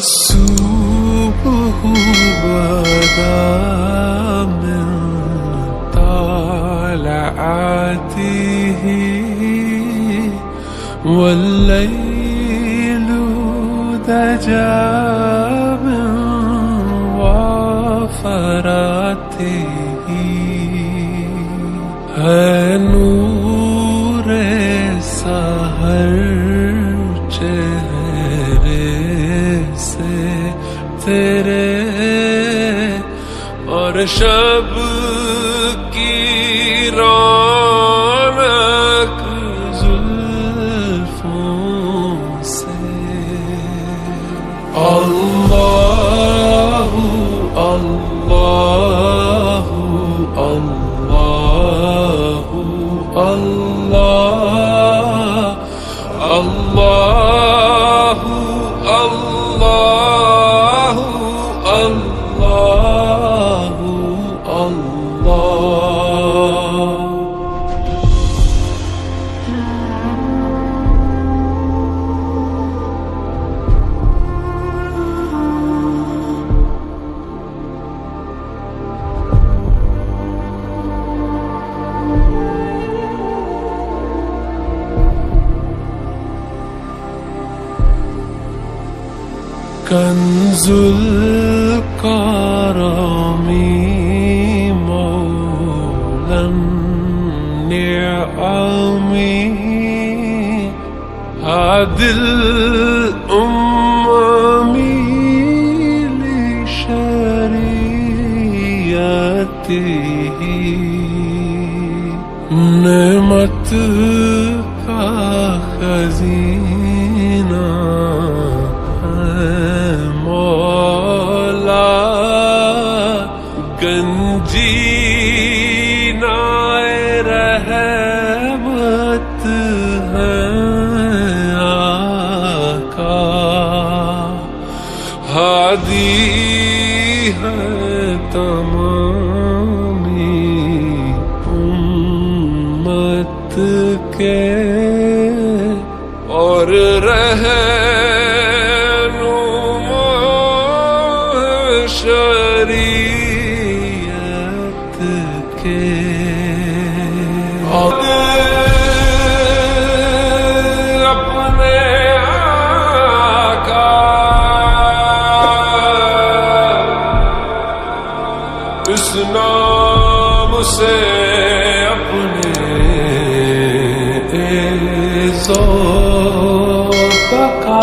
الصبح بدا من طلعته والليل دجى من وفراته है नूर सहर चेहरे से तेरे और शब की रौनक जुल्फों से। अल्लाहु अल्लाहु अल्लाहु अल्लाह अल्लाहु अल्लाहु अल्लाहु अल्लाह। कंजुल करमी मौलन निअमी आदिल उम्मी लिशरीयतिही नेमत का खजीना मौला गंजीनाए रहमत है आका हादी है तमामी उम्मत के और शरीयत के। अपने आका इस नाम से अपने ज़ो बका